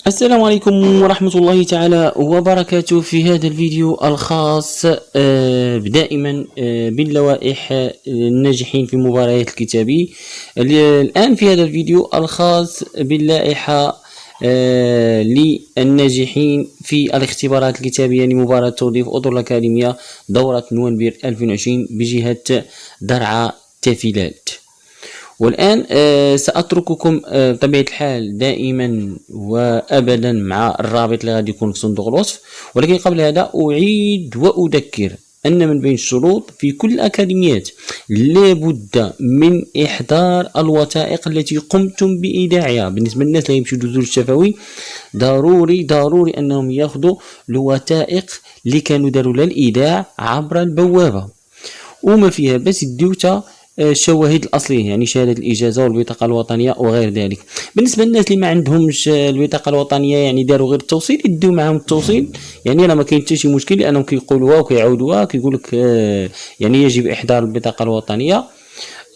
السلام عليكم ورحمة الله تعالى وبركاته. في هذا الفيديو الخاص دائما باللوائح الناجحين في مباريات الكتابي. الآن في هذا الفيديو الخاص باللائحة للناجحين في الاختبارات الكتابية لمباراة توظيف أطر الأكاديمية دورة نوفمبر 2020 بجهة درعا تافيلات. والآن سأترككم بطبيعة الحال دائما وأبدا مع الرابط اللي غادي يكون في صندوق الوصف، ولكن قبل هذا أعيد وأذكر أن من بين الشروط في كل الأكاديميات لابد من إحضار الوثائق التي قمتم بإيداعها. بالنسبة للناس اللي يمشوا يدوزوا الشفوي ضروري أنهم ياخذوا الوثائق اللي كانوا داروا لها الإيداع عبر البوابة، وما فيها بس الديوتا الشواهد الأصلية، يعني شهادة الإجازة والبطاقة الوطنية وغير ذلك. بالنسبة للناس اللي ما عندهمش البطاقة الوطنية، يعني داروا غير التوصيل، يديو معهم التوصيل، يعني راه ما كاين حتى شي مشكل، لأنهم كيقولوها وكيعاودوها، كيقول لك يعني يجب إحضار البطاقة الوطنية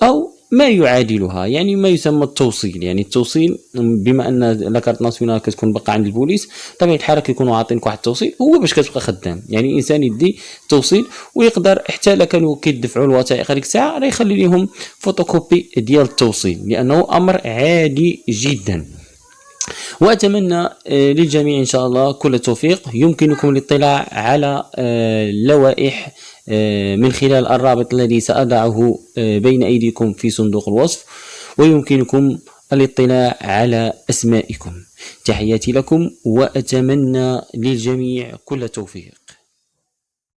أو ما يعادلها، يعني ما يسمى التوصيل. يعني التوصيل بما ان لاكارت ناسيونال كتكون باقا عند البوليس، طبيعه الحال كيكونوا عاطينك واحد التوصيل هو باش كتبقى خدام. يعني الانسان يدي توصيل ويقدر حتى الا كانوا كيدفعوا الوثائق هذيك الساعه راه يخلي لهم فوتوكوبي ديال التوصيل، لانه امر عادي جدا. وأتمنى للجميع إن شاء الله كل التوفيق. يمكنكم الاطلاع على اللوائح من خلال الرابط الذي سأضعه بين أيديكم في صندوق الوصف، ويمكنكم الاطلاع على أسمائكم. تحياتي لكم وأتمنى للجميع كل التوفيق.